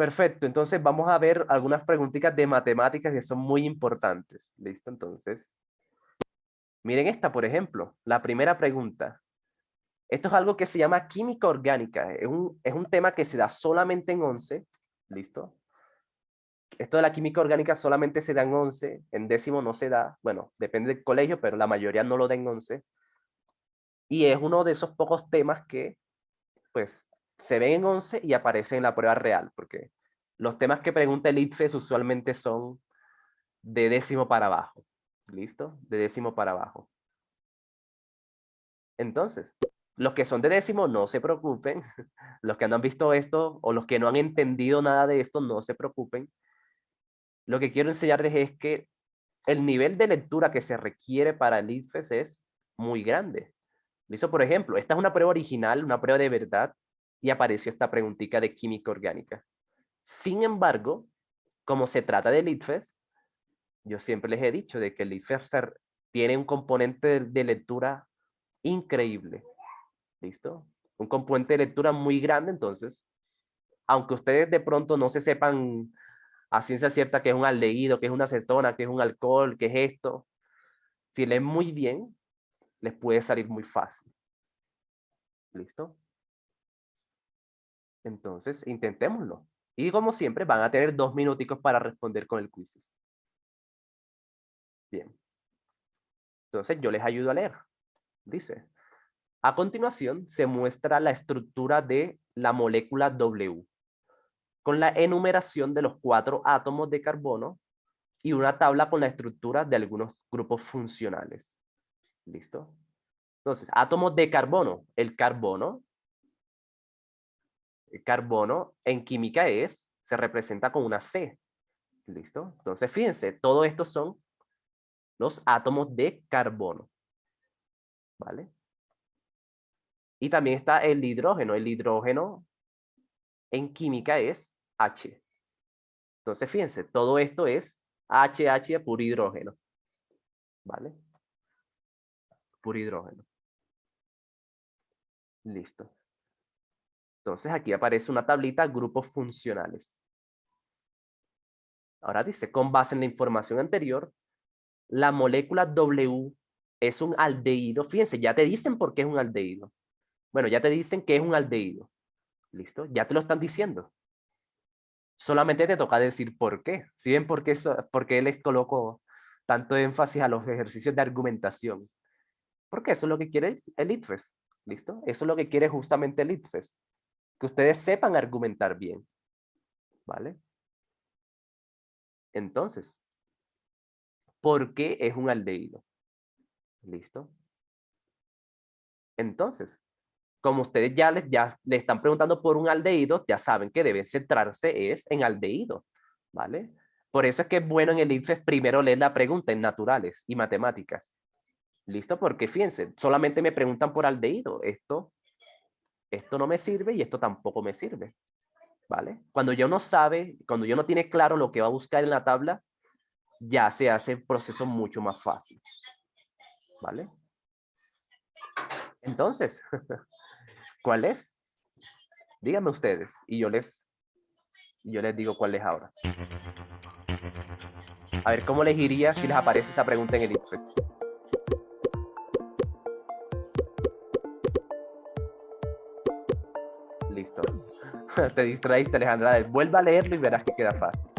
Perfecto, entonces vamos a ver algunas preguntitas de matemáticas que son muy importantes. ¿Listo? Entonces, miren esta, por ejemplo, la primera pregunta. Esto es algo que se llama química orgánica. Es un tema que se da solamente en 11. ¿Listo? Esto de la química orgánica solamente se da en 11, en décimo no se da. Bueno, depende del colegio, pero la mayoría no lo da en 11. Y es uno de esos pocos temas que, pues, se ven en 11 y aparecen en la prueba real, porque los temas que pregunta el ITFES usualmente son de décimo para abajo. ¿Listo? De décimo para abajo. Entonces, los que son de décimo no se preocupen. Los que no han visto esto o los que no han entendido nada de esto, no se preocupen. Lo que quiero enseñarles es que el nivel de lectura que se requiere para el ITFES es muy grande. ¿Listo? Por ejemplo, esta es una prueba original, una prueba de verdad, y apareció esta preguntita de química orgánica. Sin embargo, como se trata del ITFES, yo siempre les he dicho de que el ITFES tiene un componente de lectura increíble. ¿Listo? Un componente de lectura muy grande, entonces, aunque ustedes de pronto no se sepan a ciencia cierta que es un aldehído, que es una acetona, que es un alcohol, que es esto, si leen muy bien, les puede salir muy fácil. ¿Listo? Entonces, intentémoslo. Y como siempre, van a tener 2 minuticos para responder con el quiz. Bien. Entonces, yo les ayudo a leer. Dice, a continuación se muestra la estructura de la molécula W, con la enumeración de los 4 átomos de carbono y una tabla con la estructura de algunos grupos funcionales. ¿Listo? Entonces, átomos de carbono. El carbono en química se representa con una C. ¿Listo? Entonces, fíjense, todo esto son los átomos de carbono. ¿Vale? Y también está el hidrógeno. El hidrógeno en química es H. Entonces, fíjense, todo esto es HH puro hidrógeno. ¿Vale? Puro hidrógeno. Listo. Entonces, aquí aparece una tablita, grupos funcionales. Ahora dice, con base en la información anterior, la molécula W es un aldehído. Fíjense, ya te dicen por qué es un aldehído. Bueno, ya te dicen que es un aldehído. ¿Listo? Ya te lo están diciendo. Solamente te toca decir por qué. ¿Sí ven por qué les coloco tanto énfasis a los ejercicios de argumentación? Porque eso es lo que quiere el ITFES. ¿Listo? Eso es lo que quiere justamente el ITFES. Que ustedes sepan argumentar bien. ¿Vale? Entonces, ¿por qué es un aldehído? ¿Listo? Entonces, como ustedes ya le están preguntando por un aldehído, ya saben que deben centrarse es en aldehído, ¿vale? Por eso es que es bueno en el INFES primero leer la pregunta en naturales y matemáticas. ¿Listo? Porque fíjense, solamente me preguntan por aldehído. Esto no me sirve y esto tampoco me sirve, ¿vale? Cuando yo no sabe, cuando yo no tiene claro lo que va a buscar en la tabla, ya se hace el proceso mucho más fácil, ¿vale? Entonces, ¿cuál es? Díganme ustedes y yo les digo cuál es ahora. A ver, ¿cómo les iría si les aparece esa pregunta en el ITFES? Listo. Te distraíste, Alejandra. Vuelve a leerlo y verás que queda fácil.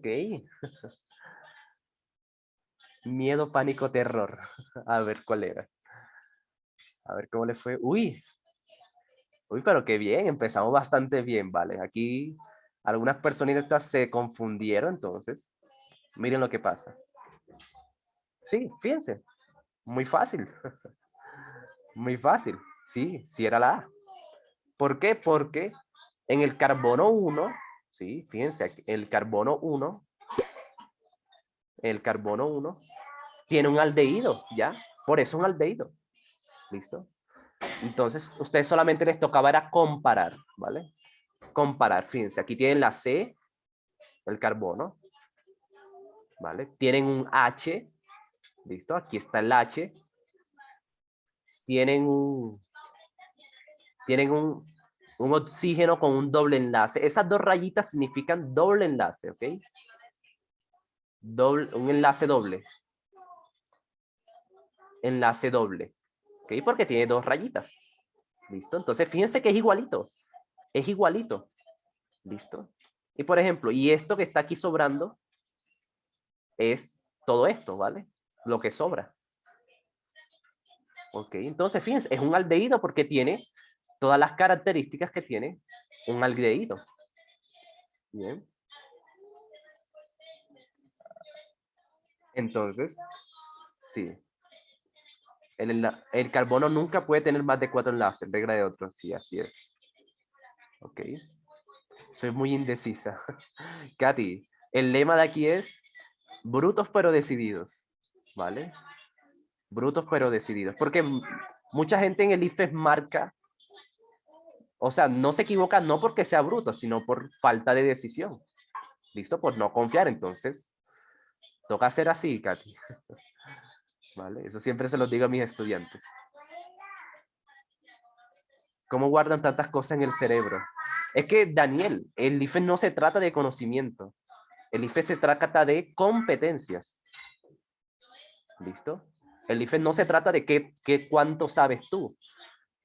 Ok. Miedo, pánico, terror. A ver cuál era. A ver cómo le fue. Uy, uy, pero qué bien. Empezamos bastante bien, vale. Aquí algunas personitas se confundieron, entonces. Miren lo que pasa. Sí, fíjense. Muy fácil. Muy fácil. Sí, sí era la A. ¿Por qué? Porque en el carbono 1, sí, fíjense, el carbono 1 tiene un aldehído, ¿ya? Por eso un aldehído. ¿Listo? Entonces, ustedes solamente les tocaba era comparar, ¿vale? Comparar, fíjense, aquí tienen la C, el carbono, ¿vale? Tienen un H, ¿listo? Aquí está el H. Tienen un oxígeno con un doble enlace. Esas dos rayitas significan doble enlace, ¿ok? Un enlace doble. Enlace doble, ¿ok? Porque tiene dos rayitas. ¿Listo? Entonces, fíjense que es igualito. Es igualito. ¿Listo? Y por ejemplo, y esto que está aquí sobrando es todo esto, ¿vale? Lo que sobra. ¿Ok? Entonces, fíjense, es un aldehído porque tiene todas las características que tiene un aldehído. Bien. Entonces, sí. El carbono nunca puede tener más de 4 enlaces, regla de otros, sí, así es. Ok. Soy muy indecisa. Katy, el lema de aquí es brutos pero decididos, ¿vale? Brutos pero decididos. Porque mucha gente en el IFES marca, o sea, no se equivoca no porque sea bruto, sino por falta de decisión. ¿Listo? Por no confiar. Entonces, toca hacer así, Katy. ¿Vale? Eso siempre se los digo a mis estudiantes. ¿Cómo guardan tantas cosas en el cerebro? Es que, Daniel, el IFES no se trata de conocimiento. El IFES se trata de competencias. ¿Listo? El IFES no se trata de cuánto sabes tú.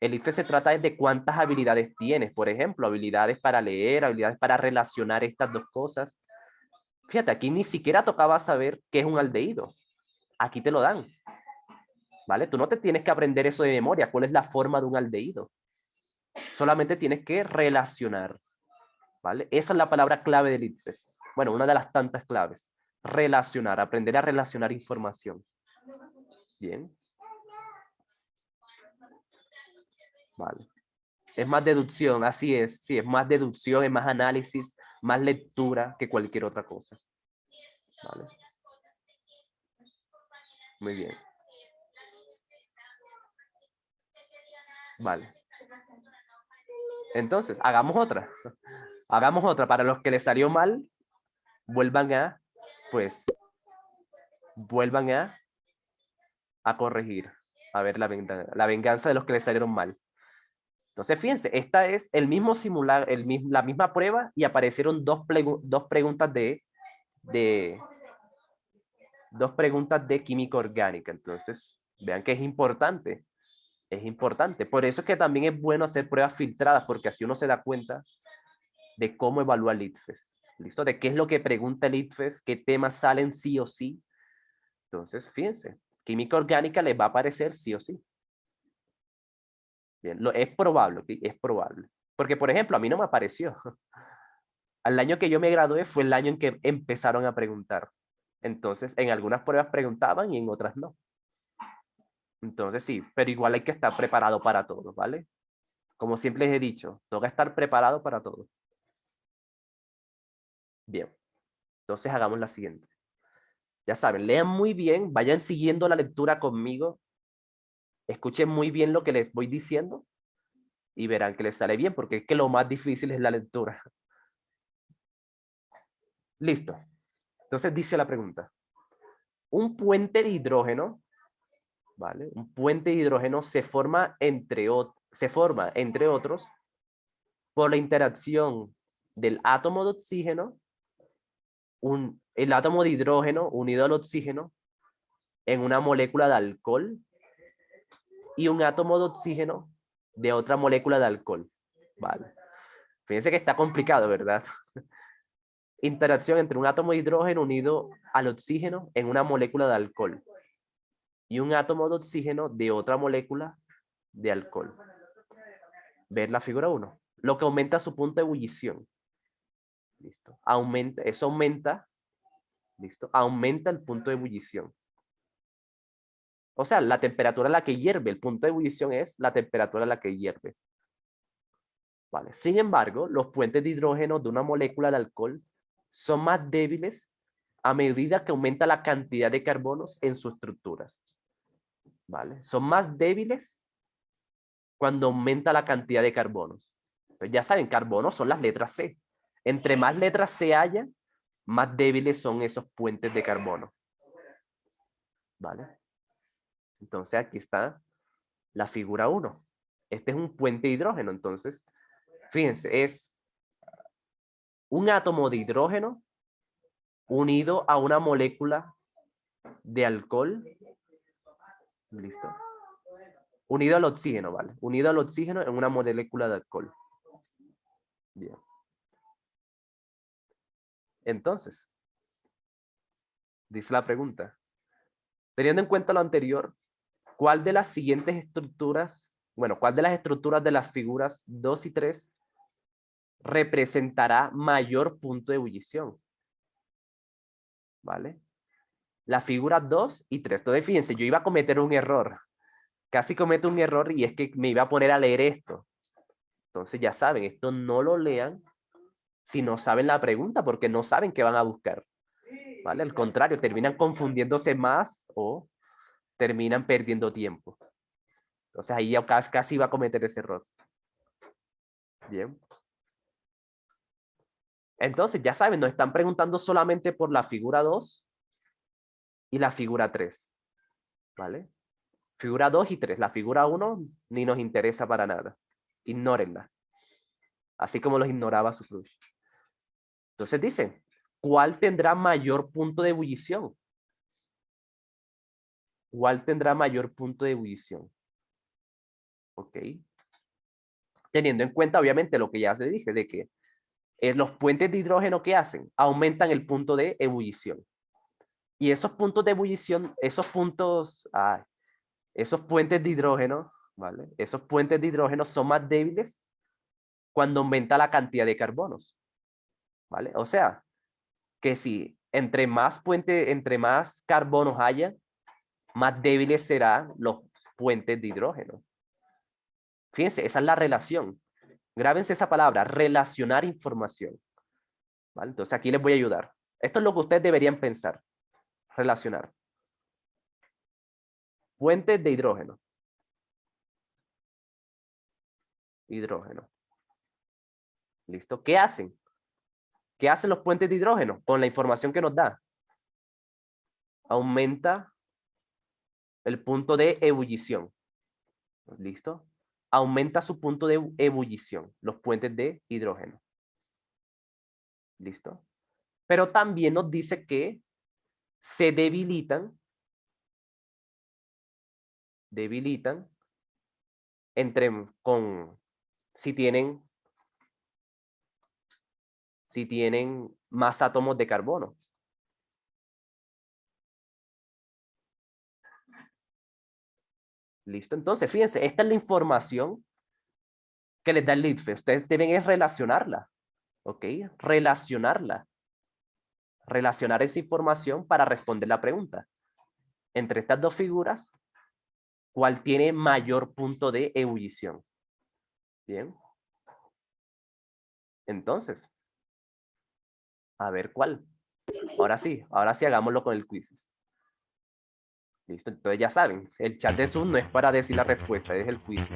El IFES se trata de cuántas habilidades tienes. Por ejemplo, habilidades para leer, habilidades para relacionar estas dos cosas. Fíjate, aquí ni siquiera tocaba saber qué es un aldehído. Aquí te lo dan. ¿Vale? Tú no te tienes que aprender eso de memoria. ¿Cuál es la forma de un aldehído? Solamente tienes que relacionar. ¿Vale? Esa es la palabra clave del IFES. Bueno, una de las tantas claves. Relacionar, aprender a relacionar información. Bien. Vale. Es más deducción, así es. Sí, es más deducción, es más análisis, más lectura que cualquier otra cosa. Vale. Muy bien. Vale. Entonces, hagamos otra. Hagamos otra. Para los que les salió mal, vuelvan a, pues, vuelvan a corregir. A ver la venganza de los que les salieron mal. Entonces, fíjense, esta es el mismo simular, la misma prueba y aparecieron dos preguntas de, dos preguntas de química orgánica. Entonces, vean que es importante. Es importante. Por eso es que también es bueno hacer pruebas filtradas, porque así uno se da cuenta de cómo evalúa el ITFES. ¿Listo? De qué es lo que pregunta el ITFES, qué temas salen sí o sí. Entonces, fíjense, química orgánica les va a aparecer sí o sí. Bien, es probable, ¿ok? Es probable. Porque, por ejemplo, a mí no me apareció. Al año que yo me gradué fue el año en que empezaron a preguntar. Entonces, en algunas pruebas preguntaban y en otras no. Entonces, sí, pero igual hay que estar preparado para todo, ¿vale? Como siempre les he dicho, toca estar preparado para todo. Bien, entonces hagamos la siguiente. Ya saben, lean muy bien, vayan siguiendo la lectura conmigo, escuchen muy bien lo que les voy diciendo y verán que les sale bien, porque es que lo más difícil es la lectura. Listo. Entonces dice la pregunta. Un puente de hidrógeno, ¿vale? Un puente de hidrógeno se forma entre otros por la interacción del átomo de oxígeno, el átomo de hidrógeno unido al oxígeno en una molécula de alcohol y un átomo de oxígeno de otra molécula de alcohol. Vale. Fíjense que está complicado, ¿verdad? interacción entre un átomo de hidrógeno unido al oxígeno en una molécula de alcohol y un átomo de oxígeno de otra molécula de alcohol. Ver la figura 1. Lo que aumenta su punto de ebullición. Listo. Eso aumenta. Listo. Aumenta el punto de ebullición. O sea, la temperatura a la que hierve. El punto de ebullición es la temperatura a la que hierve. Vale. Sin embargo, los puentes de hidrógeno de una molécula de alcohol son más débiles a medida que aumenta la cantidad de carbonos en sus estructuras. ¿Vale? Son más débiles cuando aumenta la cantidad de carbonos. Pues ya saben, carbonos son las letras C. Entre más letras C haya, más débiles son esos puentes de carbono. ¿Vale? Entonces aquí está la figura 1. Este es un puente de hidrógeno. Entonces, fíjense, es un átomo de hidrógeno unido a una molécula de alcohol. ¿Listo? Unido al oxígeno, ¿vale? Unido al oxígeno en una molécula de alcohol. Bien. Entonces, dice la pregunta. Teniendo en cuenta lo anterior, ¿cuál de las siguientes estructuras, cuál de las estructuras de las figuras 2 y 3 representará mayor punto de ebullición? ¿Vale? La figura 2 y 3. Entonces, fíjense, yo iba a cometer un error. Casi cometo un error y es que me iba a poner a leer esto. Entonces, ya saben, esto no lo lean si no saben la pregunta, porque no saben qué van a buscar. ¿Vale? Al contrario, terminan confundiéndose más o terminan perdiendo tiempo. Entonces, ahí ya casi iba a cometer ese error. Bien. Entonces, ya saben, nos están preguntando solamente por la figura 2 y la figura 3. ¿Vale? Figura 2 y 3. La figura 1 ni nos interesa para nada. Ignórenla. Así como los ignoraba su crush. Entonces dicen, ¿cuál tendrá mayor punto de ebullición? ¿Cuál tendrá mayor punto de ebullición? Ok. Teniendo en cuenta, obviamente, lo que ya se dije, de que los puentes de hidrógeno que hacen aumentan el punto de ebullición. Y esos puntos de ebullición, esos puentes de hidrógeno, ¿vale? Esos puentes de hidrógeno son más débiles cuando aumenta la cantidad de carbonos, ¿vale? O sea, que si entre más carbonos haya, más débiles serán los puentes de hidrógeno. Fíjense, esa es la relación. Grábense esa palabra, relacionar información. ¿Vale? Entonces aquí les voy a ayudar. Esto es lo que ustedes deberían pensar. Relacionar. Puentes de hidrógeno. Hidrógeno. ¿Listo? ¿Qué hacen? ¿Qué hacen los puentes de hidrógeno con la información que nos da? Aumenta el punto de ebullición. ¿Listo? Aumenta su punto de ebullición, los puentes de hidrógeno. ¿Listo? Pero también nos dice que se debilitan si tienen más átomos de carbono. ¿Listo? Entonces, fíjense, esta es la información que les da el LITFE. Ustedes deben es relacionarla. ¿Ok? Relacionarla. Relacionar esa información para responder la pregunta. Entre estas dos figuras, ¿cuál tiene mayor punto de ebullición? Bien. Entonces, a ver cuál. Ahora sí hagámoslo con el quiz. Listo, entonces ya saben, el chat de Zoom no es para decir la respuesta, es el quiz.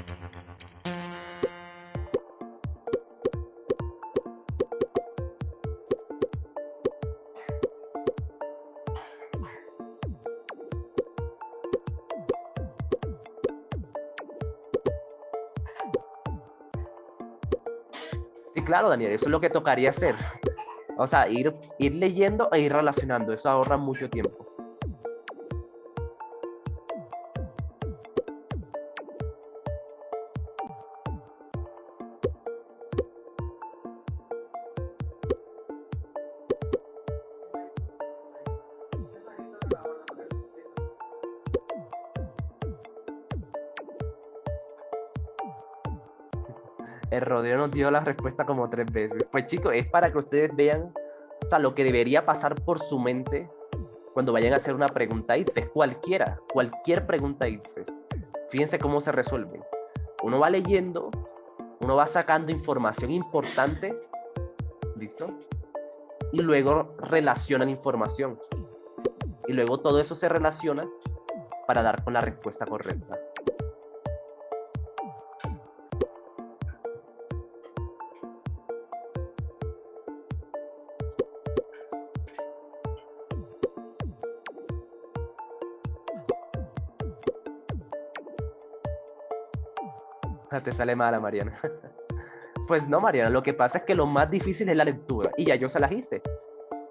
Sí, claro, Daniel, eso es lo que tocaría hacer. O sea, ir leyendo e ir relacionando, eso ahorra mucho tiempo. El rodeo nos dio la respuesta como 3 veces. Pues chicos, es para que ustedes vean, o sea, lo que debería pasar por su mente cuando vayan a hacer una pregunta ITFES, cualquier pregunta ITFES. Fíjense cómo se resuelve. Uno va leyendo, uno va sacando información importante, ¿listo? Y luego relaciona la información. Y luego todo eso se relaciona para dar con la respuesta correcta. Te sale mala, Mariana. Pues no, Mariana, lo que pasa es que lo más difícil es la lectura. Y ya yo se las hice.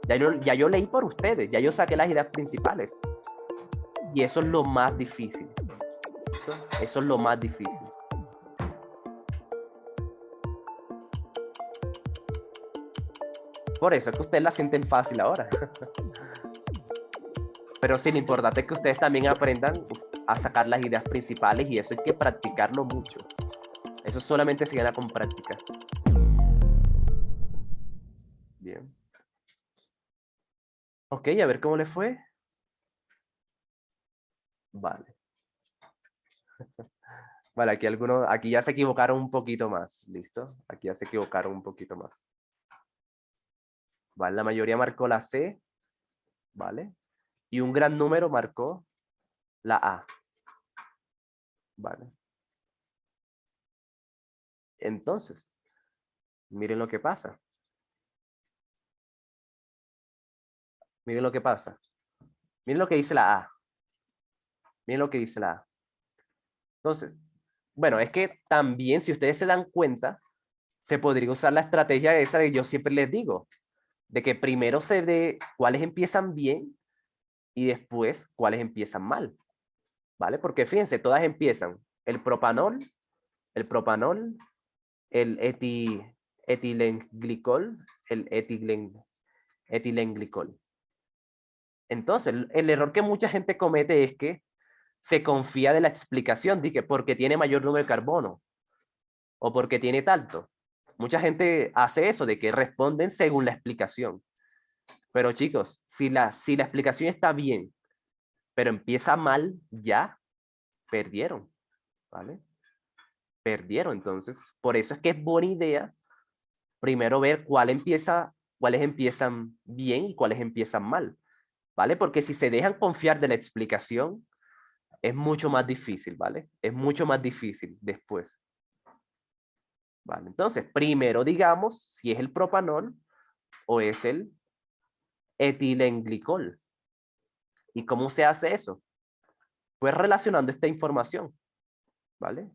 Ya yo leí por ustedes, ya yo saqué las ideas principales. Y eso es lo más difícil. ¿Listo? Eso es lo más difícil. Por eso es que ustedes la sienten fácil ahora. Pero sí, lo importante es que ustedes también aprendan a sacar las ideas principales y eso hay que practicarlo mucho. Eso solamente se gana con práctica. Bien. Ok, a ver cómo le fue. Vale. Vale, aquí ya se equivocaron un poquito más. ¿Listo? Aquí ya se equivocaron un poquito más. Vale, la mayoría marcó la C. Vale. Y un gran número marcó la A. Vale. Entonces, miren lo que pasa. Miren lo que pasa. Miren lo que dice la A. Miren lo que dice la A. Entonces, bueno, es que también, si ustedes se dan cuenta, se podría usar la estrategia esa que yo siempre les digo, de que primero se ve cuáles empiezan bien y después cuáles empiezan mal, ¿vale? Porque fíjense, todas empiezan el propanol, el etilenglicol, el etilenglicol. Entonces, el error que mucha gente comete es que se confía de la explicación, de que porque tiene mayor número de carbono o porque tiene tanto. Mucha gente hace eso, de que responden según la explicación. Pero chicos, si la explicación está bien, pero empieza mal, ya perdieron, ¿vale? Perdieron. Entonces, por eso es que es buena idea primero ver cuáles empiezan bien y cuáles empiezan mal, ¿vale? Porque si se dejan confiar de la explicación, es mucho más difícil, ¿vale? Es mucho más difícil después. ¿Vale? Entonces, primero digamos si es el propanol o es el etilenglicol. ¿Y cómo se hace eso? Pues relacionando esta información, ¿vale?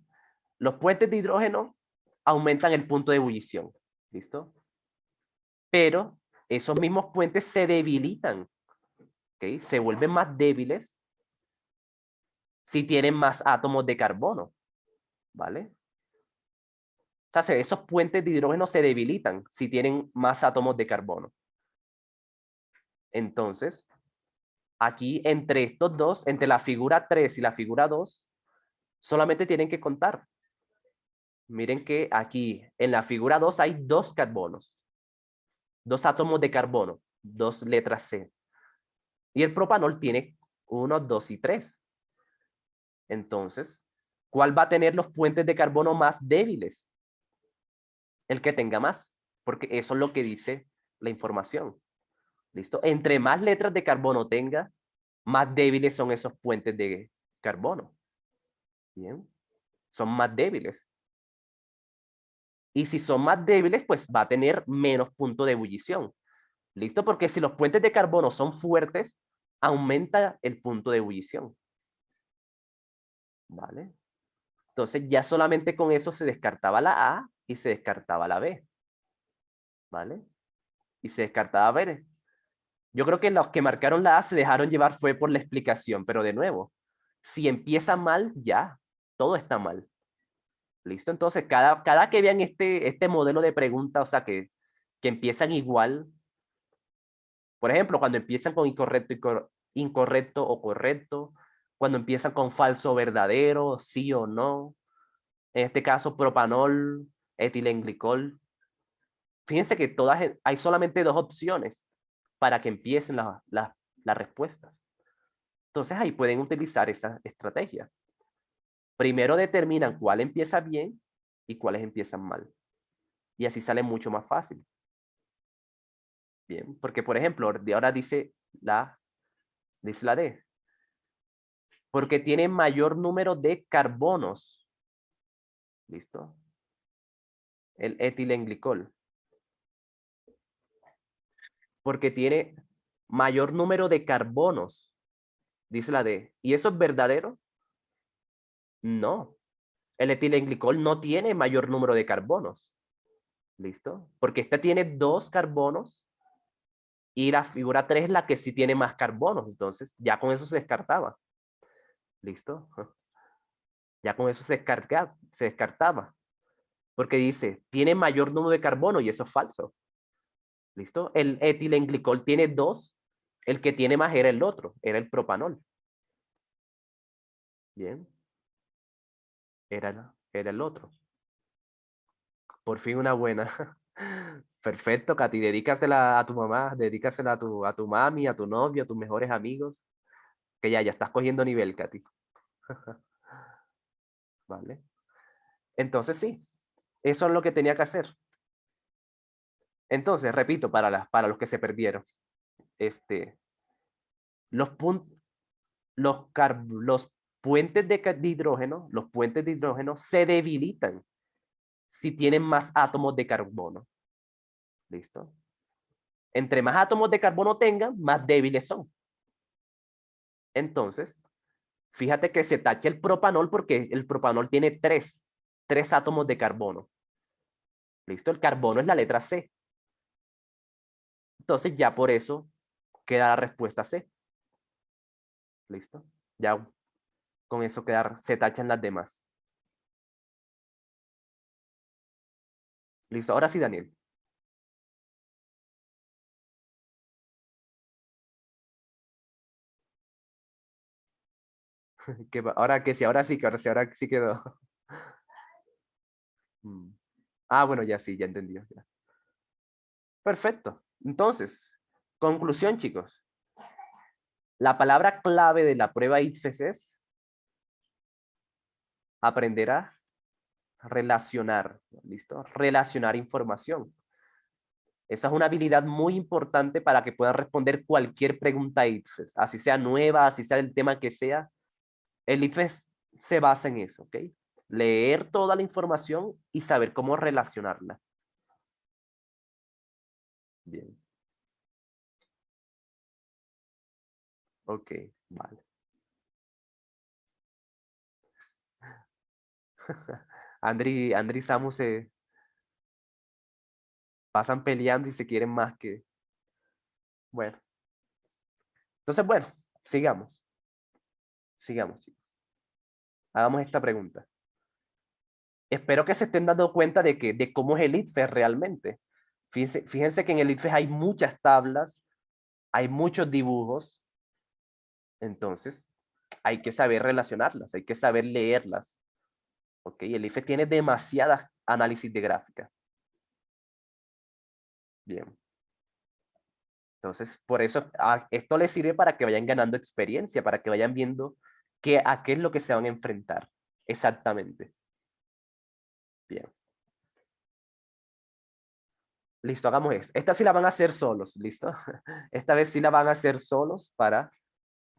Los puentes de hidrógeno aumentan el punto de ebullición, ¿listo? Pero esos mismos puentes se debilitan, ¿ok? Se vuelven más débiles si tienen más átomos de carbono, ¿vale? O sea, esos puentes de hidrógeno se debilitan si tienen más átomos de carbono. Entonces, aquí entre estos dos, entre la figura 3 y la figura 2, solamente tienen que contar. Miren que aquí en la figura 2 hay 2 carbonos, 2 átomos de carbono, 2 letras C. Y el propanol tiene 1, 2 y 3. Entonces, ¿cuál va a tener los puentes de carbono más débiles? El que tenga más, porque eso es lo que dice la información. ¿Listo? Entre más letras de carbono tenga, más débiles son esos puentes de carbono. Bien, son más débiles. Y si son más débiles, pues va a tener menos punto de ebullición. ¿Listo? Porque si los puentes de carbono son fuertes, aumenta el punto de ebullición. ¿Vale? Entonces ya solamente con eso se descartaba la A y se descartaba la B. ¿Vale? Y se descartaba B. Yo creo que los que marcaron la A se dejaron llevar fue por la explicación, pero de nuevo, si empieza mal, ya, todo está mal. ¿Listo? Entonces, cada que vean este modelo de pregunta, o sea, que empiezan igual, por ejemplo, cuando empiezan con incorrecto o correcto, cuando empiezan con falso o verdadero, sí o no, en este caso propanol etilenglicol. Fíjense que hay solamente dos opciones para que empiecen las respuestas. Entonces ahí pueden utilizar esa estrategia. Primero determinan cuál empieza bien y cuáles empiezan mal. Y así sale mucho más fácil. Bien, porque por ejemplo, de ahora dice la D. Porque tiene mayor número de carbonos. ¿Listo? El etilenglicol. Porque tiene mayor número de carbonos. Dice la D. ¿Y eso es verdadero? No. El etilenglicol no tiene mayor número de carbonos. ¿Listo? Porque esta tiene 2 carbonos y la figura 3 es la que sí tiene más carbonos. Entonces, ya con eso se descartaba. ¿Listo? Ya con eso se descartaba. Porque dice, tiene mayor número de carbono y eso es falso. ¿Listo? El etilenglicol tiene 2. El que tiene más era el otro, era el propanol. Bien. Era el otro. Por fin una buena. Perfecto, Katy. Dedícasela a tu mamá, dedícasela a tu mami, a tu novio, a tus mejores amigos. Que ya estás cogiendo nivel, Katy. ¿Vale? Entonces sí, eso es lo que tenía que hacer. Entonces, repito, para los que se perdieron. Los, los puentes de hidrógeno, los puentes de hidrógeno se debilitan si tienen más átomos de carbono. ¿Listo? Entre más átomos de carbono tengan, más débiles son. Entonces, fíjate que se tacha el propanol porque el propanol tiene 3 átomos de carbono. ¿Listo? El carbono es la letra C. Entonces ya por eso queda la respuesta C. ¿Listo? Ya con eso se tachan las demás. ¿Listo? Ahora sí, Daniel. Ahora que sí, ahora sí quedó. Mm. Ah, bueno, ya sí, ya entendí. Ya. Perfecto. Entonces, conclusión, chicos. La palabra clave de la prueba ITFES es aprender a relacionar. ¿Listo? Relacionar información. Esa es una habilidad muy importante para que puedan responder cualquier pregunta ITFES. Así sea nueva, así sea el tema que sea. El ITFES se basa en eso, ¿ok? Leer toda la información y saber cómo relacionarla. Bien. Ok, vale. Andri y Samu se pasan peleando y se quieren más que... Bueno. Entonces, bueno, sigamos. Sigamos, chicos. Hagamos esta pregunta. Espero que se estén dando cuenta de cómo es el ITFES realmente. Fíjense que en el ITFES hay muchas tablas, hay muchos dibujos, entonces hay que saber relacionarlas, hay que saber leerlas. ¿Ok? El IFE tiene demasiadas análisis de gráfica. Bien. Entonces, por eso esto les sirve para que vayan ganando experiencia, para que vayan viendo a qué es lo que se van a enfrentar. Exactamente. Bien. Listo, hagamos eso. Esta sí la van a hacer solos, ¿listo? Esta vez sí la van a hacer solos para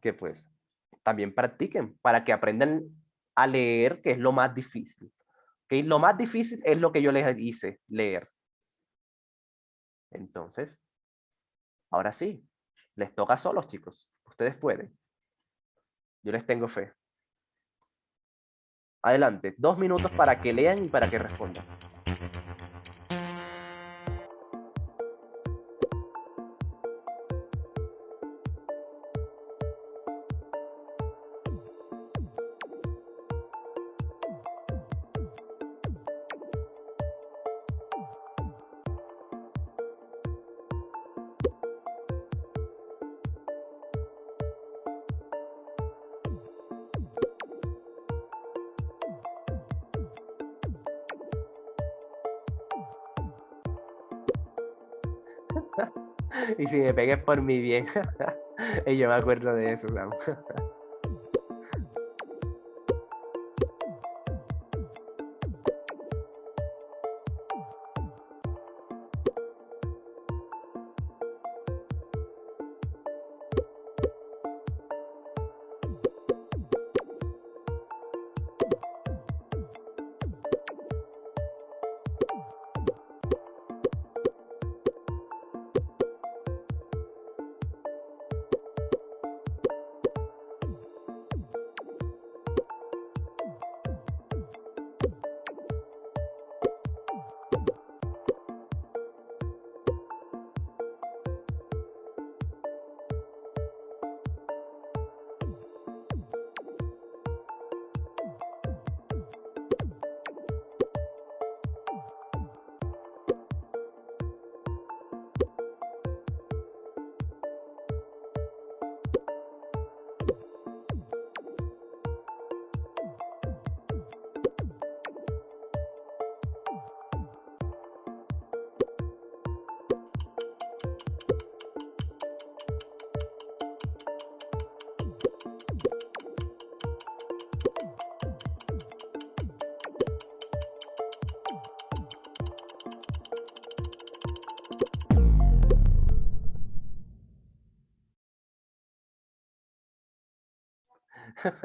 que pues también practiquen, para que aprendan a leer, que es lo más difícil. ¿Ok? Lo más difícil es lo que yo les hice, leer. Entonces, ahora sí, les toca solos, chicos. Ustedes pueden. Yo les tengo fe. Adelante, 2 minutos para que lean y para que respondan. Y si me pegues por mi bien. Y yo me acuerdo de eso, Sam.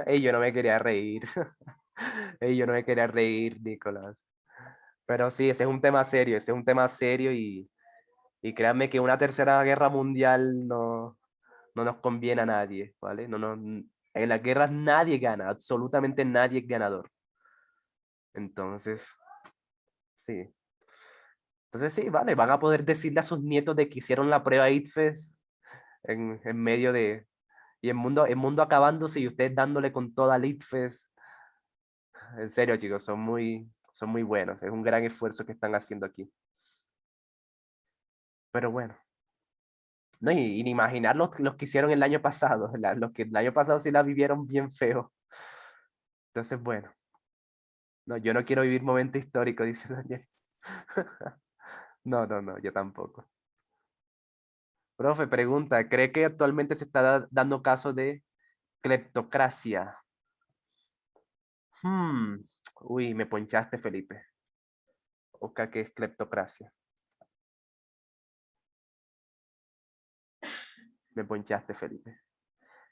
Y yo no me quería reír. Y yo no me quería reír, Nicolás. Pero sí, ese es un tema serio, ese es un tema serio y créanme que una tercera guerra mundial no nos conviene a nadie, ¿vale? En las guerras nadie gana, absolutamente nadie es ganador. Entonces, sí. Entonces sí, vale, van a poder decirle a sus nietos de que hicieron la prueba ITFES en medio de... Y el mundo acabándose y ustedes dándole con toda al ITFES. En serio, chicos, son muy buenos. Es un gran esfuerzo que están haciendo aquí. Pero bueno, no, y ni imaginar los que hicieron el año pasado. Los que el año pasado sí la vivieron bien feo. Entonces, bueno, no, yo no quiero vivir momento histórico, dice Daniel. No, yo tampoco. Profe, pregunta, ¿cree que actualmente se está dando caso de cleptocracia? Hmm, Uy, me ponchaste, Felipe. Oca, ¿qué es cleptocracia? Me ponchaste, Felipe.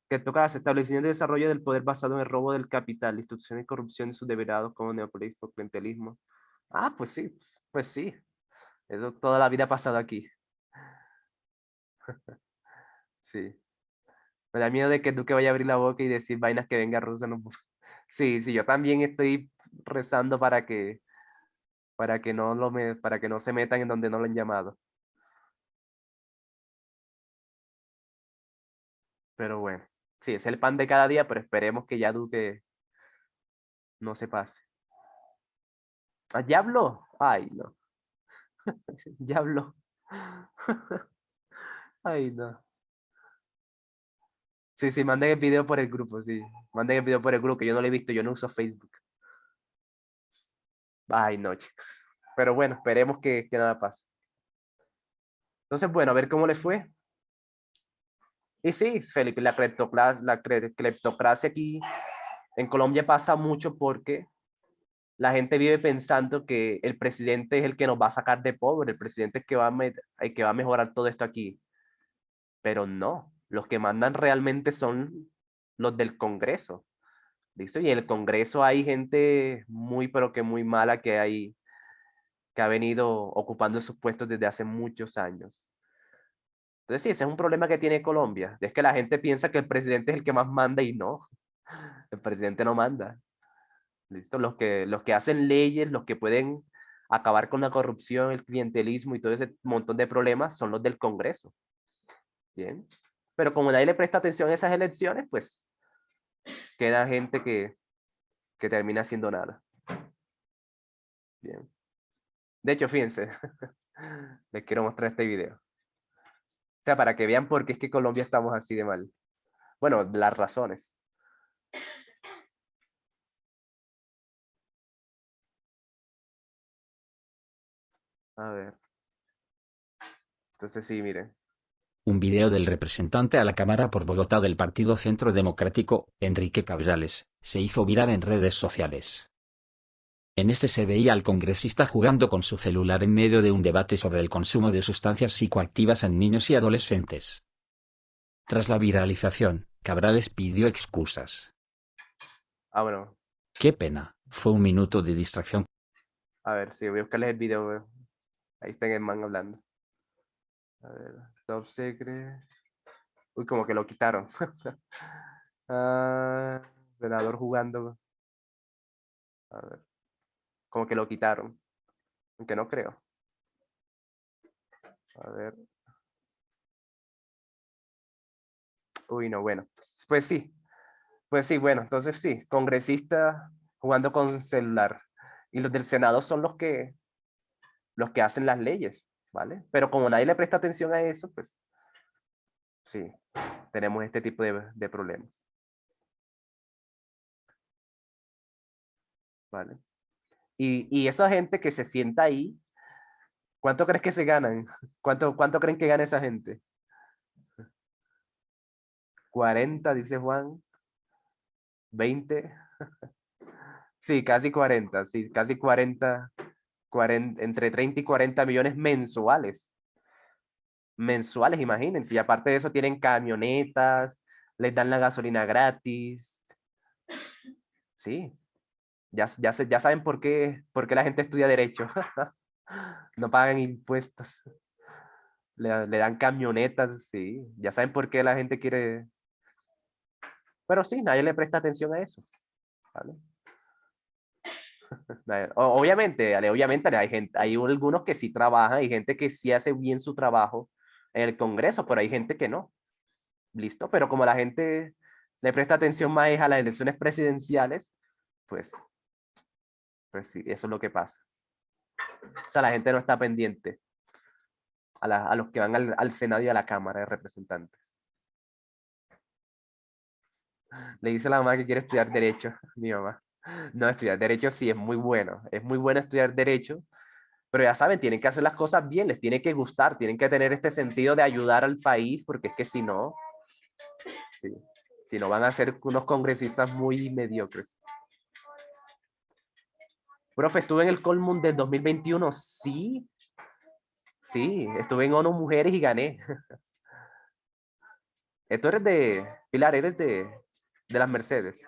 Cleptocracia, establecimiento y desarrollo del poder basado en el robo del capital, institución y corrupción de sus derivados como neopolismo, clientelismo. Ah, pues sí, pues sí. Eso toda la vida ha pasado aquí. Sí. Me da miedo de que tú que vaya a abrir la boca y decir vainas que venga ruso. No. Sí, sí, yo también estoy rezando para que para que no se metan en donde no lo han llamado. Pero bueno, sí, es el pan de cada día, pero esperemos que ya Duque no se pase. ¿Ah, ya habló? Ay, no, ya habló. Ay, no. Sí, sí, manden el video por el grupo, sí. Manden el video por el grupo, que yo no lo he visto, yo no uso Facebook. Ay, no, chicos. Pero bueno, esperemos que nada pase. Entonces, bueno, a ver cómo le fue. Y sí, Felipe, cleptocracia aquí en Colombia pasa mucho porque la gente vive pensando que el presidente es el que nos va a sacar de pobre, el presidente es el que va a mejorar todo esto aquí. Pero no, los que mandan realmente son los del Congreso. ¿Listo? Y en el Congreso hay gente muy, pero que muy mala que ha venido ocupando esos puestos desde hace muchos años. Entonces, sí, ese es un problema que tiene Colombia. Es que la gente piensa que el presidente es el que más manda y no, el presidente no manda. ¿Listo? Los que hacen leyes, los que pueden acabar con la corrupción, el clientelismo y todo ese montón de problemas son los del Congreso. Bien. Pero como nadie le presta atención a esas elecciones, pues queda gente que termina haciendo nada. Bien. De hecho, fíjense, les quiero mostrar este video. O sea, para que vean por qué es que Colombia estamos así de mal. Bueno, las razones. A ver. Entonces sí, miren. Un video del representante a la Cámara por Bogotá del Partido Centro Democrático, Enrique Cabrales, se hizo viral en redes sociales. En este se veía al congresista jugando con su celular en medio de un debate sobre el consumo de sustancias psicoactivas en niños y adolescentes. Tras la viralización, Cabrales pidió excusas. Ah, bueno. Qué pena, fue un minuto de distracción. A ver, sí, voy a buscarles el video. Ahí está el man hablando. A ver, Top Secret. Uy, como que lo quitaron. Ah, senador jugando. A ver, como que lo quitaron. Aunque no creo. A ver. Uy, no, bueno. Pues sí. Pues sí, bueno, entonces sí. Congresista jugando con celular. Y los del Senado son los que hacen las leyes, ¿vale? Pero como nadie le presta atención a eso, pues sí, tenemos este tipo de problemas, ¿vale? Y esa gente que se sienta ahí, ¿cuánto crees que se ganan? ¿Cuánto creen que gana esa gente? 40 dice Juan. 20. Sí, casi 40, sí, casi 40, entre 30 y 40 millones mensuales. Mensuales, imagínense. Y aparte de eso tienen camionetas, les dan la gasolina gratis. Sí, ya saben por qué la gente estudia derecho. No pagan impuestos. Le dan camionetas, sí. Ya saben por qué la gente quiere. Pero sí, nadie le presta atención a eso. ¿Vale? Obviamente, obviamente hay gente, hay algunos que sí trabajan, hay gente que sí hace bien su trabajo en el Congreso, pero hay gente que no. Listo, pero como la gente le presta atención más a las elecciones presidenciales, pues, pues sí, eso es lo que pasa. O sea, la gente no está pendiente a los que van al Senado y a la Cámara de Representantes. Le dice a la mamá que quiere estudiar Derecho, mi mamá. No, estudiar Derecho sí es muy bueno estudiar Derecho, pero ya saben, tienen que hacer las cosas bien, les tiene que gustar, tienen que tener este sentido de ayudar al país, porque es que si no, sí, si no van a ser unos congresistas muy mediocres. Profe, estuve en el Colmund del 2021, sí, sí, estuve en ONU Mujeres y gané. Tú eres de, Pilar, eres de las Mercedes.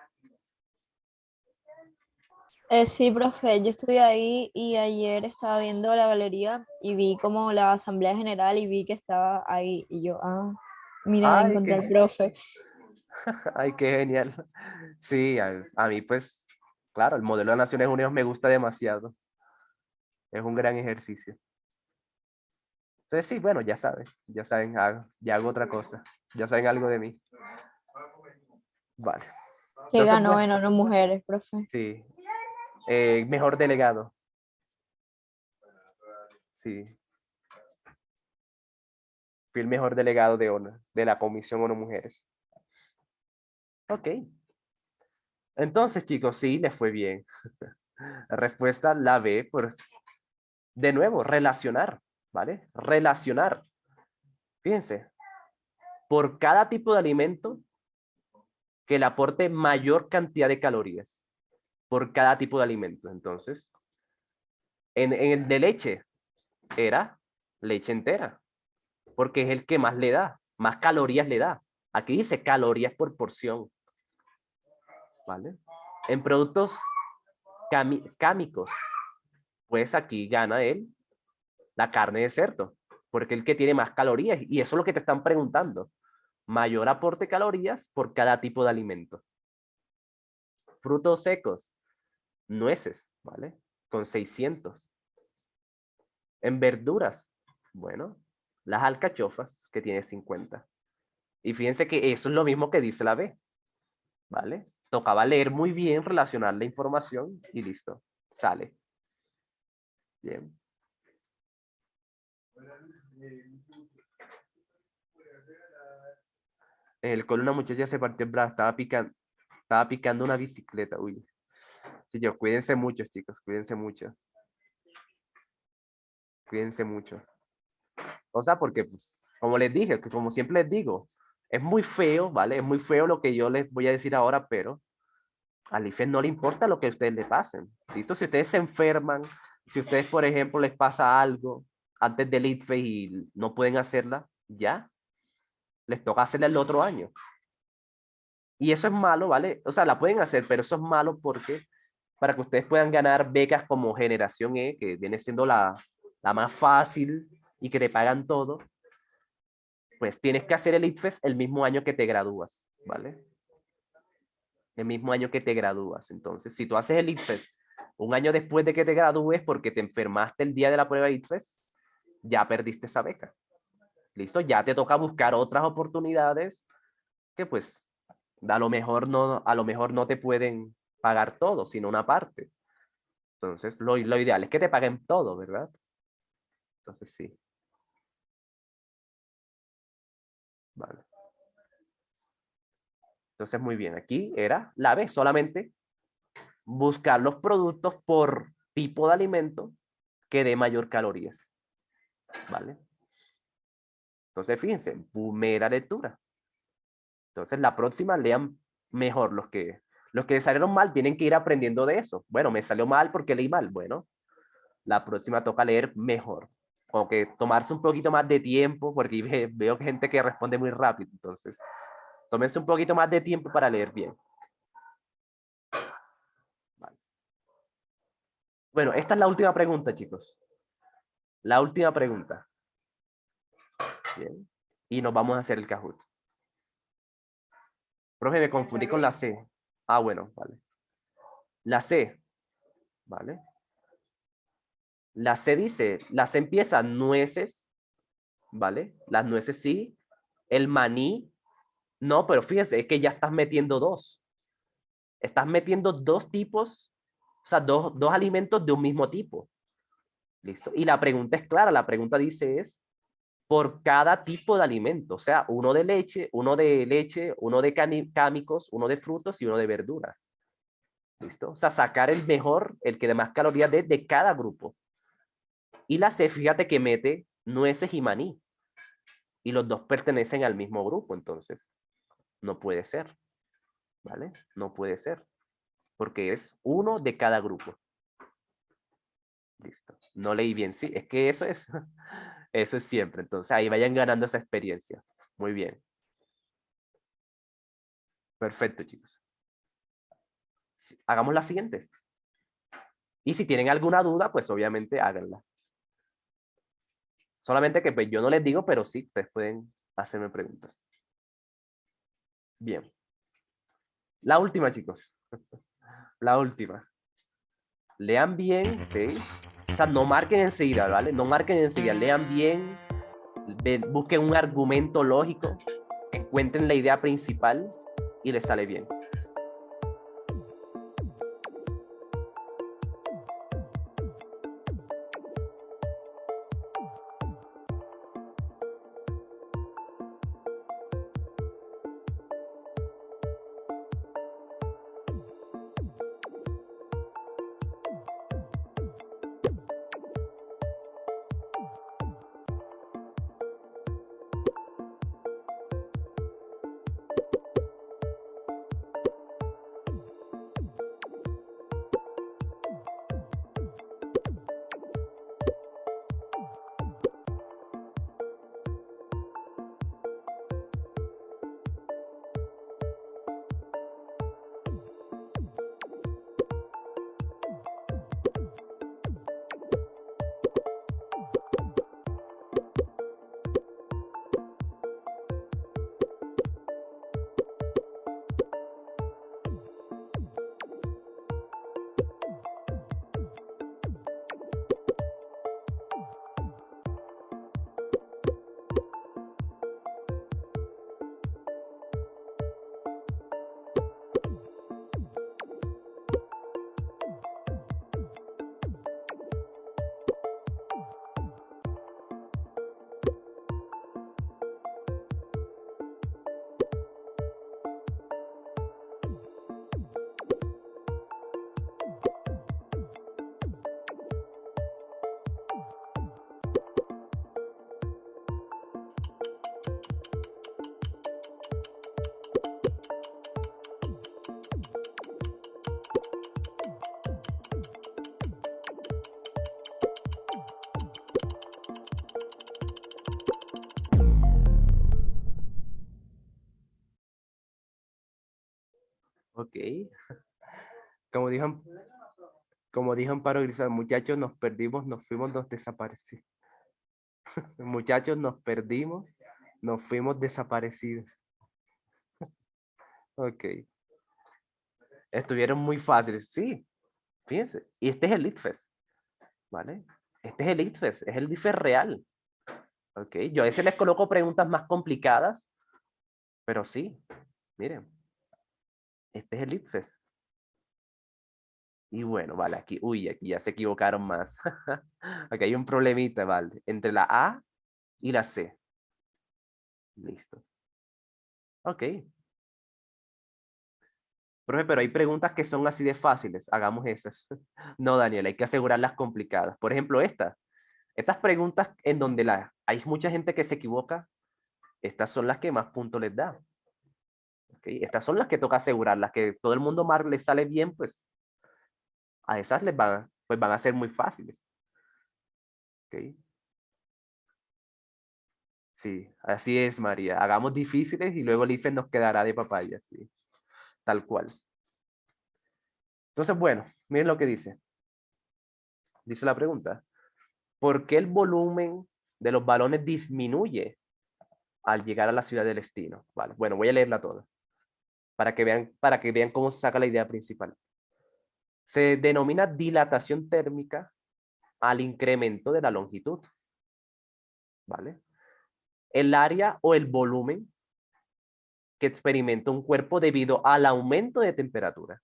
Sí, profe, yo estudié ahí y ayer estaba viendo la galería y vi como la asamblea general y vi que estaba ahí y yo, mira, Ay, encontré al qué, profe. ay, qué genial. Sí, a mí pues, claro, el modelo de Naciones Unidas me gusta demasiado. Es un gran ejercicio. Entonces sí, bueno, ya saben, ya hago otra cosa, ya saben algo de mí. Vale. Que Entonces, ganó bueno, en ONU Mujeres, profe. sí, mejor delegado, sí, fui el mejor delegado de ONU, de la Comisión ONU Mujeres. Ok, entonces chicos, sí, les fue bien. La respuesta la B, pues, de nuevo, relacionar, ¿vale? Relacionar. Fíjense, por cada tipo de alimento que le aporte mayor cantidad de calorías, por cada tipo de alimento. Entonces, en el de leche era leche entera, porque es el que más le da, más calorías le da. Aquí dice calorías por porción, ¿vale? En productos cámicos, pues aquí gana él la carne de cerdo, porque es el que tiene más calorías, y eso es lo que te están preguntando. Mayor aporte de calorías por cada tipo de alimento. Frutos secos, nueces, ¿vale? Con 600. En verduras, bueno, las alcachofas, que tiene 50. Y fíjense que eso es lo mismo que dice la B, ¿vale? Tocaba leer muy bien, relacionar la información y listo, sale. Bien. En el cole una muchacha se partió el brazo, estaba picando una bicicleta, uy. Sí, cuídense mucho, chicos, cuídense mucho. Cuídense mucho. O sea, porque, pues, como les dije, que como siempre les digo, es muy feo, ¿vale? Es muy feo lo que yo les voy a decir ahora, pero al IFES no le importa lo que a ustedes le pasen. ¿Listo? Si ustedes se enferman, si ustedes, por ejemplo, les pasa algo antes del IFES y no pueden hacerla, ya, les toca hacerla el otro año. Y eso es malo, ¿vale? O sea, la pueden hacer, pero eso es malo porque para que ustedes puedan ganar becas como Generación E, que viene siendo la más fácil y que te pagan todo, pues tienes que hacer el ITFES el mismo año que te gradúas, ¿vale? El mismo año que te gradúas. Entonces, si tú haces el ITFES un año después de que te gradúes porque te enfermaste el día de la prueba de ITFES, ya perdiste esa beca. ¿Listo? Ya te toca buscar otras oportunidades que pues a lo mejor no te pueden pagar todo, sino una parte. Entonces, lo ideal es que te paguen todo, ¿verdad? Entonces, sí. Vale. Entonces, muy bien. Aquí era la B, solamente buscar los productos por tipo de alimento que dé mayor calorías. ¿Vale? Entonces, fíjense, mera lectura. Entonces, la próxima lean mejor los que salieron mal tienen que ir aprendiendo de eso. Bueno, me salió mal porque leí mal. Bueno, la próxima toca leer mejor. O que tomarse un poquito más de tiempo, porque veo gente que responde muy rápido. Entonces, tómense un poquito más de tiempo para leer bien. Vale. Bueno, esta es la última pregunta, chicos. La última pregunta. Bien. Y nos vamos a hacer el Kahoot. Profe, me confundí con la C. Ah, bueno, vale. La C, ¿vale? La C dice, la C empieza nueces, ¿vale? Las nueces sí. El maní, no, pero fíjense, es que ya estás metiendo dos. Estás metiendo dos tipos, o sea, dos alimentos de un mismo tipo. ¿Listo? Y la pregunta es clara, la pregunta dice es, por cada tipo de alimento, o sea, uno de leche, uno de cámicos, uno de frutos y uno de verduras. ¿Listo? O sea, sacar el mejor, el que de más calorías de cada grupo. Y la C, fíjate que mete nueces y maní. Y los dos pertenecen al mismo grupo, entonces no puede ser. ¿Vale? No puede ser. Porque es uno de cada grupo. Listo. No leí bien. Sí, es que eso es. Eso es siempre. Entonces ahí vayan ganando esa experiencia. Muy bien. Perfecto, chicos. Sí, hagamos la siguiente. Y si tienen alguna duda, pues obviamente háganla. Solamente que pues yo no les digo, pero sí, ustedes pueden hacerme preguntas. Bien. La última, chicos. La última. Lean bien, ¿sí? O sea, no marquen enseguida, ¿vale? No marquen enseguida. Lean bien, busquen un argumento lógico, encuentren la idea principal y les sale bien. Ok. Como dijo, como dijo Amparo Grisal, muchachos, nos perdimos, nos fuimos, nos desaparecimos. Muchachos, nos perdimos, nos fuimos desaparecidos. Ok. Estuvieron muy fáciles, sí. Fíjense. Y este es el ITFES, ¿vale? Este es el ITFES, es el ITFES real. Ok. Yo a veces les coloco preguntas más complicadas, pero sí, miren. Este es el ITFES. Y bueno, vale, aquí, uy, aquí ya se equivocaron más. Aquí hay un problemita, ¿vale? Entre la A y la C. Listo. Ok. Profe, pero hay preguntas que son así de fáciles. Hagamos esas. No, Daniel, hay que asegurar las complicadas. Por ejemplo, esta. Estas preguntas en donde hay mucha gente que se equivoca, estas son las que más puntos les da. ¿Okay? Estas son las que toca asegurar, las que todo el mundo más les sale bien, pues a esas pues van a ser muy fáciles. ¿Okay? Sí, así es, María. Hagamos difíciles y luego el IFE nos quedará de papaya, sí. Tal cual. Entonces, bueno, miren lo que dice. Dice la pregunta. ¿Por qué el volumen de los balones disminuye al llegar a la ciudad del destino? Vale, bueno, voy a leerla toda para que vean cómo se saca la idea principal. Se denomina dilatación térmica al incremento de la longitud. ¿Vale? El área o el volumen que experimenta un cuerpo debido al aumento de temperatura.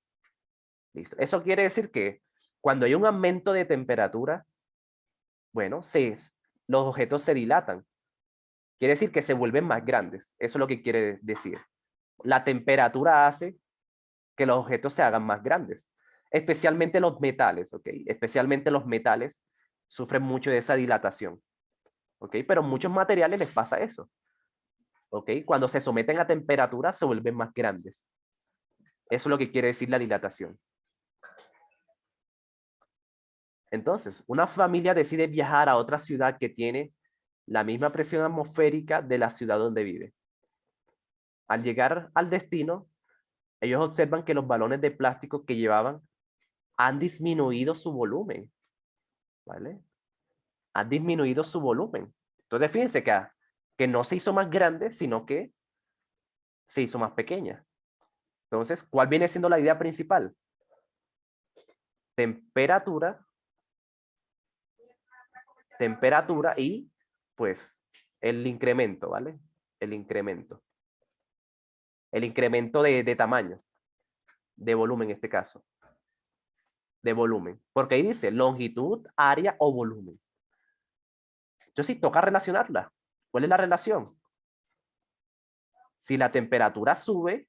¿Listo? Eso quiere decir que cuando hay un aumento de temperatura, bueno, los objetos se dilatan. Quiere decir que se vuelven más grandes. Eso es lo que quiere decir. La temperatura hace que los objetos se hagan más grandes. Especialmente los metales, ¿ok? Especialmente los metales sufren mucho de esa dilatación, ¿ok? Pero muchos materiales les pasa eso, ¿ok? Cuando se someten a temperatura se vuelven más grandes. Eso es lo que quiere decir la dilatación. Entonces, una familia decide viajar a otra ciudad que tiene la misma presión atmosférica de la ciudad donde vive. Al llegar al destino, ellos observan que los balones de plástico que llevaban han disminuido su volumen, ¿vale? Han disminuido su volumen. Entonces, fíjense que no se hizo más grande, sino que se hizo más pequeña. Entonces, ¿cuál viene siendo la idea principal? Temperatura, temperatura y, pues, el incremento, ¿vale? El incremento. El incremento de tamaño, de volumen en este caso. De volumen. Porque ahí dice longitud, área o volumen. Entonces, sí, toca relacionarla. ¿Cuál es la relación? Si la temperatura sube,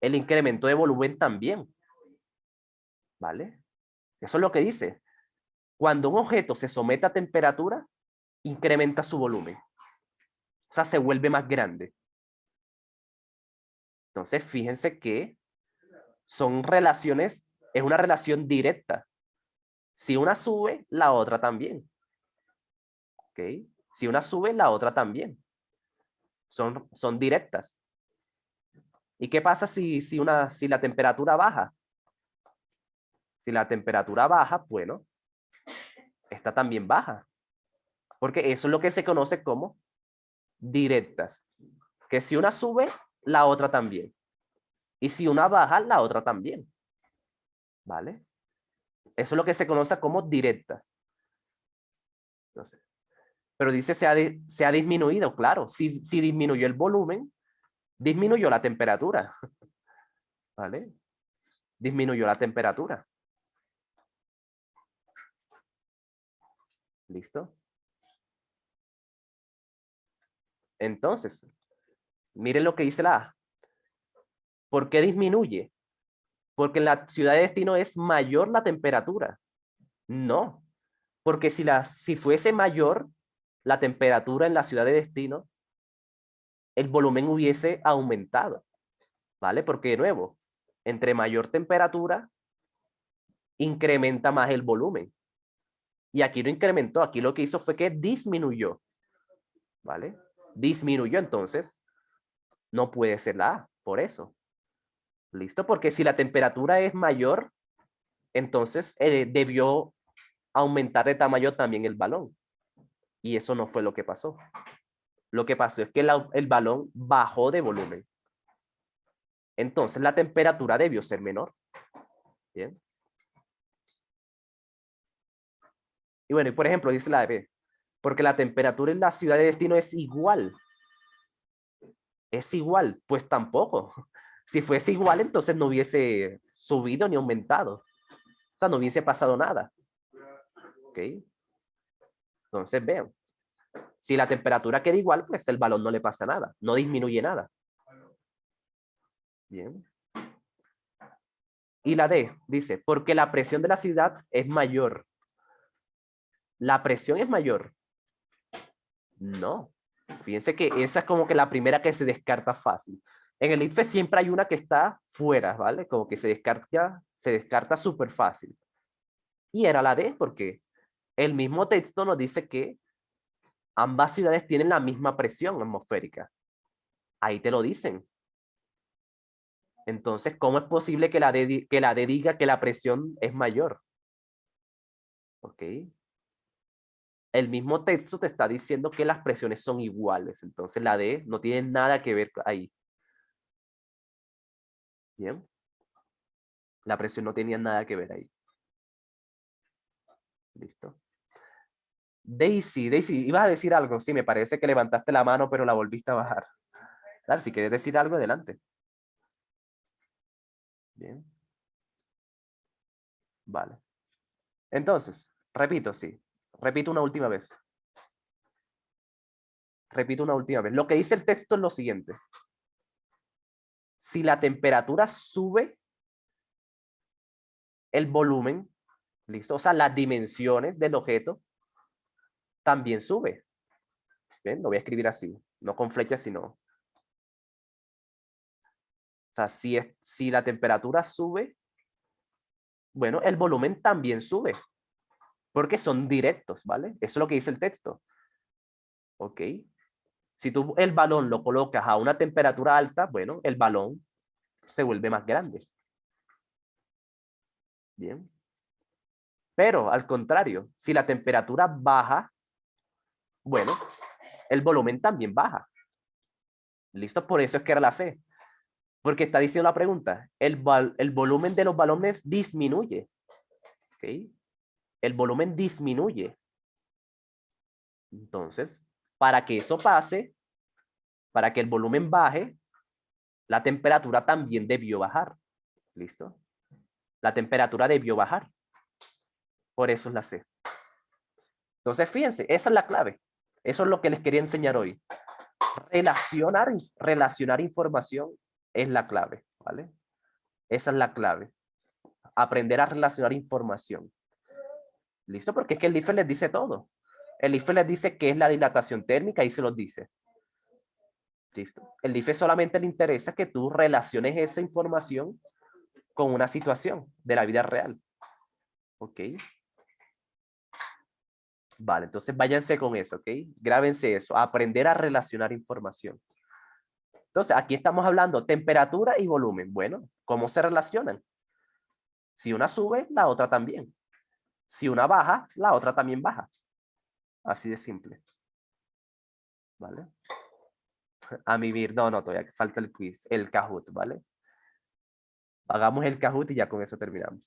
el incremento de volumen también. ¿Vale? Eso es lo que dice. Cuando un objeto se somete a temperatura, incrementa su volumen. O sea, se vuelve más grande. Entonces, fíjense que son relaciones, es una relación directa. Si una sube, la otra también. ¿Ok? Si una sube, la otra también. Son directas. ¿Y qué pasa si la temperatura baja? Si la temperatura baja, bueno, esta también baja. Porque eso es lo que se conoce como directas. Que si una sube, la otra también. Y si una baja, la otra también. ¿Vale? Eso es lo que se conoce como directas. Entonces, pero dice se ha disminuido, claro. Si disminuyó el volumen, disminuyó la temperatura. ¿Vale? Disminuyó la temperatura. ¿Listo? Entonces, miren lo que dice la A. ¿Por qué disminuye? Porque en la ciudad de destino es mayor la temperatura. No, porque si fuese mayor la temperatura en la ciudad de destino, el volumen hubiese aumentado, ¿vale? Porque de nuevo, entre mayor temperatura, incrementa más el volumen. Y aquí no incrementó, aquí lo que hizo fue que disminuyó, ¿vale? Disminuyó, entonces no puede ser la A, por eso. ¿Listo? Porque si la temperatura es mayor, entonces debió aumentar de tamaño también el balón. Y eso no fue lo que pasó. Lo que pasó es que el balón bajó de volumen. Entonces la temperatura debió ser menor. Bien. Y bueno, y por ejemplo, dice la de B, porque la temperatura en la ciudad de destino es igual. Es igual, pues tampoco. Si fuese igual, entonces no hubiese subido ni aumentado. O sea, no hubiese pasado nada. ¿Ok? Entonces vean, si la temperatura queda igual, pues el balón no le pasa nada, no disminuye nada. Bien. Y la D dice, porque la presión de la ciudad es mayor. ¿La presión es mayor? No. Fíjense que esa es como que la primera que se descarta fácil. En el IFE siempre hay una que está fuera, ¿vale? Como que se descarta súper fácil. Y era la D, porque el mismo texto nos dice que ambas ciudades tienen la misma presión atmosférica. Ahí te lo dicen. Entonces, ¿cómo es posible que la D diga que la presión es mayor? ¿Ok? El mismo texto te está diciendo que las presiones son iguales. Entonces, la D no tiene nada que ver ahí. Bien. La presión no tenía nada que ver ahí. Listo. Daisy, ibas a decir algo. Sí, me parece que levantaste la mano, pero la volviste a bajar. Claro, si quieres decir algo, adelante. Bien. Vale. Entonces, repito, sí. Repito una última vez. Repito una última vez. Lo que dice el texto es lo siguiente. Si la temperatura sube, el volumen, ¿listo? O sea, las dimensiones del objeto también sube. Bien, lo voy a escribir así, no con flechas, sino. O sea, si la temperatura sube, bueno, el volumen también sube. Porque son directos, ¿vale? Eso es lo que dice el texto. ¿Ok? Si tú el balón lo colocas a una temperatura alta, bueno, el balón se vuelve más grande. Bien. Pero al contrario, si la temperatura baja, bueno, el volumen también baja. ¿Listo? Por eso es que era la C. Porque está diciendo la pregunta, el volumen de los balones disminuye. ¿Ok? El volumen disminuye. Entonces, para que eso pase, para que el volumen baje, la temperatura también debió bajar. ¿Listo? La temperatura debió bajar. Por eso es la C. Entonces, fíjense, esa es la clave. Eso es lo que les quería enseñar hoy. Relacionar información es la clave, ¿vale? Esa es la clave. Aprender a relacionar información. ¿Listo? Porque es que el IFE les dice todo. El IFE les dice qué es la dilatación térmica y se los dice. ¿Listo? El IFE solamente le interesa que tú relaciones esa información con una situación de la vida real. ¿Ok? Vale, entonces váyanse con eso, ¿ok? Grábense eso, aprender a relacionar información. Entonces, aquí estamos hablando temperatura y volumen. Bueno, ¿cómo se relacionan? Si una sube, la otra también. Si una baja, la otra también baja. Así de simple. ¿Vale? A mimir, no, todavía falta el quiz, el Kahoot, ¿vale? Hagamos el Kahoot y ya con eso terminamos.